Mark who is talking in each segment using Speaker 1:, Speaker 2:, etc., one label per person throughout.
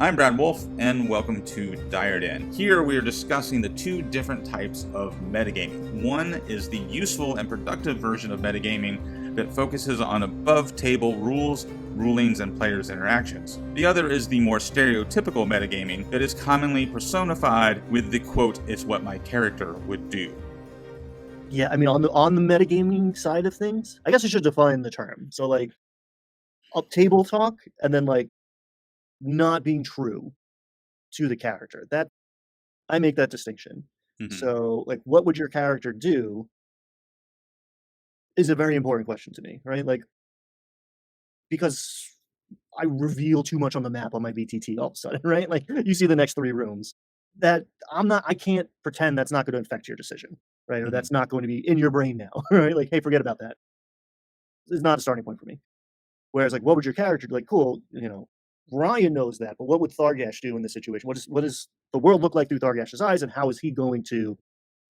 Speaker 1: I'm Brad Wolf, and welcome to DireDen. Here we are discussing the two different types of metagaming. One is the useful and productive version of metagaming that focuses on above-table rules, rulings, and players' interactions. The other is the more stereotypical metagaming that is commonly personified with the quote, "it's what my character would do."
Speaker 2: Yeah, I mean, on the metagaming side of things, I guess I should define the term. So, like, up table talk, and then, like, not being true to the character. That I make that distinction.
Speaker 1: Mhm.
Speaker 2: So, like, what would your character do is a very important question to me, right? Like, because I reveal too much on the map on my VTT all of a sudden, right? Like, you see the next 3 rooms. That I can't pretend that's not gonna affect your decision, right? Or
Speaker 1: Mhm.
Speaker 2: that's not going to be in your brain now, right? Like, "Hey, forget about that." It's not a starting point for me. Whereas, like, what would your character do? Like, cool, Ryan knows that, but what would Thargash do in this situation? What does the world look like through Thargash's eyes, and how is he going to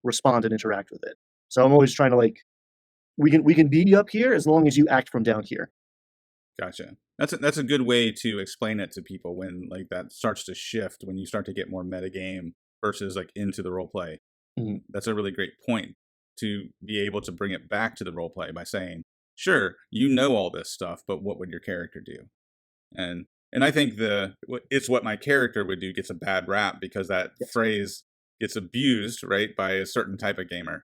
Speaker 2: respond and interact with it? So I'm always trying to, like, we can be up here as long as you act from down here.
Speaker 1: Gotcha. That's a good way to explain it to people when like that starts to shift, when you start to get more metagame versus like into the role play.
Speaker 2: Mhm.
Speaker 1: That's a really great point to be able to bring it back to the role play by saying, sure, you know all this stuff, but what would your character do? And I think "it's what my character would do" gets a bad rap because that
Speaker 2: Yes.
Speaker 1: phrase gets abused, right, by a certain type of gamer.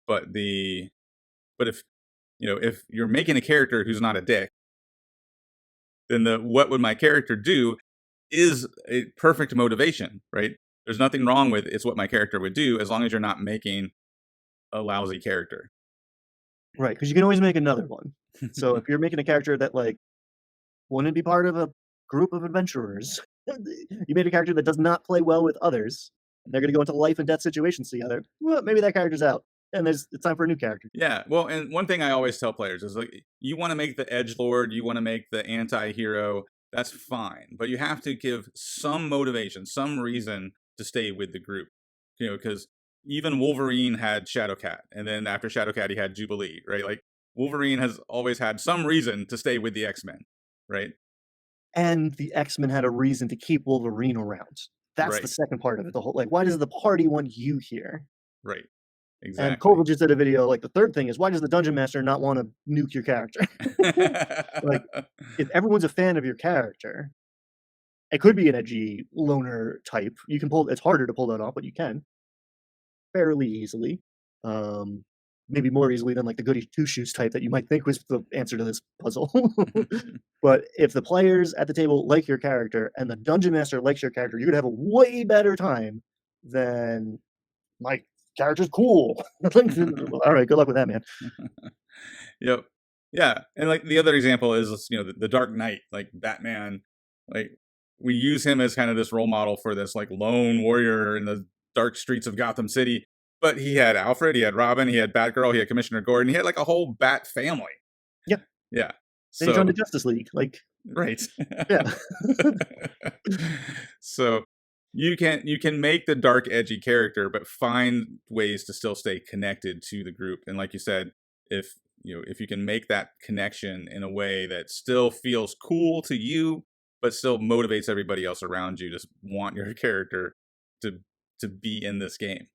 Speaker 1: But if if you're making a character who's not a dick, then the "what would my character do" is a perfect motivation, right? There's nothing wrong with "it's what my character would do" as long as you're not making a lousy character.
Speaker 2: Right, because you can always make another one. So if you're making a character that, like, wouldn't be part of a group of adventurers, you made a character that does not play well with others, and they're gonna go into life and death situations together, well, maybe that character's out, and it's time for a new character.
Speaker 1: Yeah, well, and one thing I always tell players is like, you want to make the edgelord, you want to make the anti-hero, that's fine, but you have to give some motivation, some reason to stay with the group. Because even Wolverine had Shadowcat, and then after Shadowcat, he had Jubilee, right? Like Wolverine has always had some reason to stay with the X-Men, right?
Speaker 2: And the X-Men had a reason to keep Wolverine around. That's the
Speaker 1: Right,
Speaker 2: second part of it, the whole like, why does the party want you here?
Speaker 1: right,
Speaker 2: And
Speaker 1: exactly.
Speaker 2: Covas just did a video, like, the third thing is, why does the Dungeon Master not wanna nuke your character? Like, if everyone's a fan of your character, it could be an edgy loner type. You can pull it's harder to pull that off, but you can fairly easily. Um, maybe more easily than, like, the goody two-shoes type that you might think was the answer to this puzzle. But if the players at the table like your character and the dungeon master likes your character, you're gonna have a way better time than, "My character's cool." Alright, good luck with that, man.
Speaker 1: Yep. Yeah, and, like, the other example is, the Dark Knight, like, Batman, like, we use him as kind of this role model for this, like, lone warrior in the dark streets of Gotham City, but he had Alfred, he had Robin, he had Batgirl, he had Commissioner Gordon, he had, like, a whole Bat family.
Speaker 2: Yeah,
Speaker 1: Yeah.
Speaker 2: then he joined the
Speaker 1: So
Speaker 2: Justice League, like,
Speaker 1: right.
Speaker 2: yeah.
Speaker 1: So, you can make the dark, edgy character, but find ways to still stay connected to the group, and like you said, if if you can make that connection in a way that still feels cool to you, but still motivates everybody else around you to want your character to be in this game.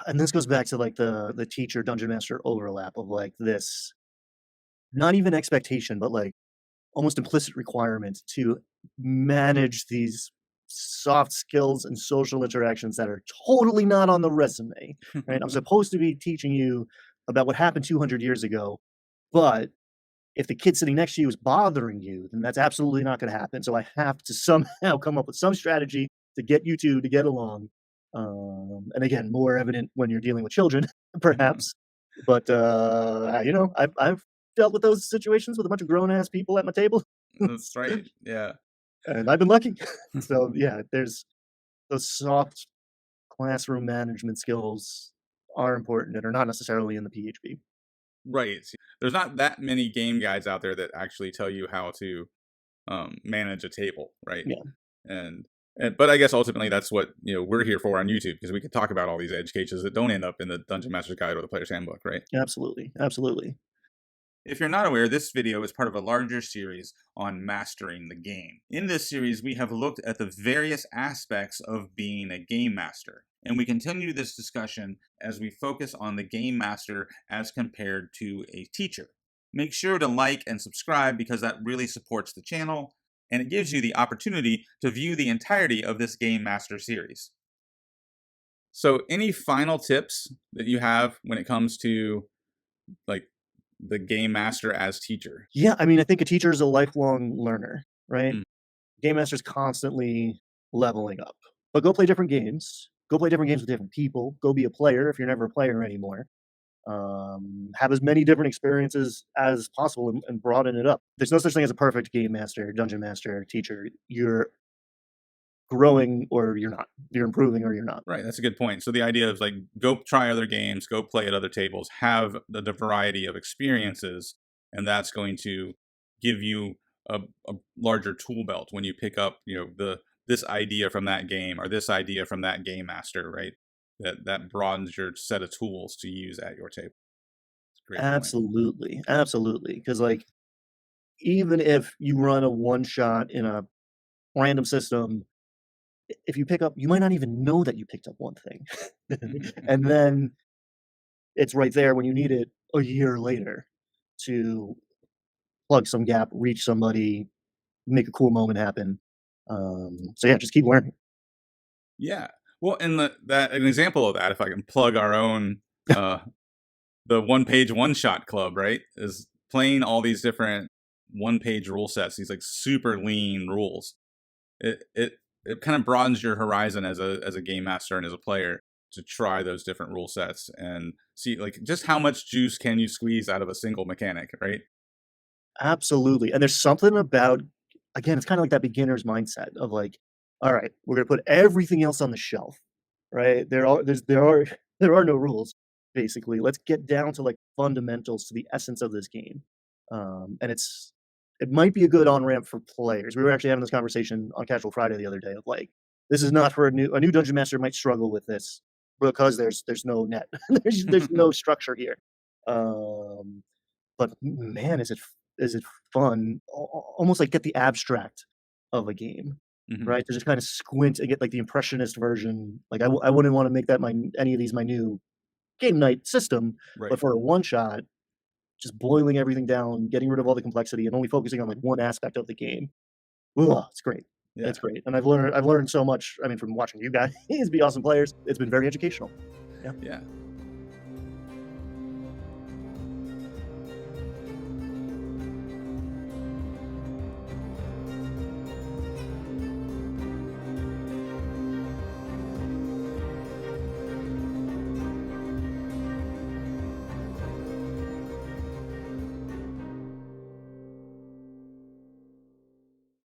Speaker 2: And this goes back to, like, the teacher dungeon master overlap of, like, this not even expectation, but, like, almost implicit requirement to manage these soft skills and social interactions that are totally not on the resume, right? I'm supposed to be teaching you about what happened 200 years ago, but if the kid sitting next to you is bothering you, then that's absolutely not gonna happen, so I have to somehow come up with some strategy to get you 2 to get along, and again, more evident when you're dealing with children, perhaps, but, I've dealt with those situations with a bunch of grown ass people at my table,
Speaker 1: That's right. Yeah.
Speaker 2: and I've been lucky. So, yeah, there's those soft classroom management skills are important and are not necessarily in the PHP.
Speaker 1: Right. There's not that many game guides out there that actually tell you how to manage a table, right?
Speaker 2: Yeah,
Speaker 1: And but I guess ultimately that's what we're here for on YouTube, because we could talk about all these edge cases that don't end up in the Dungeon Master's Guide or the Player's Handbook, right?
Speaker 2: absolutely, absolutely.
Speaker 1: If you're not aware, this video is part of a larger series on mastering the game. In this series, we have looked at the various aspects of being a game master, and we continue this discussion as we focus on the game master as compared to a teacher. Make sure to like and subscribe because that really supports the channel, and it gives you the opportunity to view the entirety of this game master series. So any final tips that you have when it comes to like the game master as teacher?
Speaker 2: Yeah, I mean, I think a teacher is a lifelong learner, right?
Speaker 1: Mm.
Speaker 2: Game master's constantly leveling up. But go play different games. Go play different games with different people. Go be a player if you're never a player anymore. Have as many different experiences as possible and broaden it up. There's no such thing as a perfect game master, dungeon master, teacher. You're growing or you're not. You're improving or you're not.
Speaker 1: Right, that's a good point. So the idea is like, go try other games, go play at other tables, have the variety of experiences, and that's going to give you a larger tool belt when you pick up, this idea from that game or this idea from that game master, right? That broadens your set of tools to use at your table. Great point.
Speaker 2: Absolutely. Absolutely. Because like even if you run a one shot in a random system, if you pick up, you might not even know that you picked up one thing. And then it's right there when you need it a year later to plug some gap, reach somebody, make a cool moment happen. So yeah, just keep learning.
Speaker 1: Yeah. Well, and an example of that, if I can plug our own the one-page one-shot club, right, is playing all these different one-page rule sets, these like super lean rules. It kind of broadens your horizon as a game master and as a player to try those different rule sets and see like just how much juice can you squeeze out of a single mechanic, right?
Speaker 2: Absolutely. And there's something about, again, it's kind of like that beginner's mindset of like, all right, we're gonna put everything else on the shelf, right? There are no rules, basically. Let's get down to like fundamentals to the essence of this game. And it might be a good on-ramp for players. We were actually having this conversation on Casual Friday the other day of like, this is not for a new dungeon master might struggle with this because there's no net. there's no structure here. But man, is it fun? Almost like get the abstract of a game, right? To just kind of squint and get like the impressionist version. Like I wouldn't want to make that any of these my new game night system,
Speaker 1: Right.
Speaker 2: but for a one shot, just boiling everything down, getting rid of all the complexity, and only focusing on like one aspect of the game. Ugh, it's great.
Speaker 1: Yeah.
Speaker 2: It's great, and I've learned so much. I mean, from watching you guys be awesome players, it's been very educational.
Speaker 1: Yeah.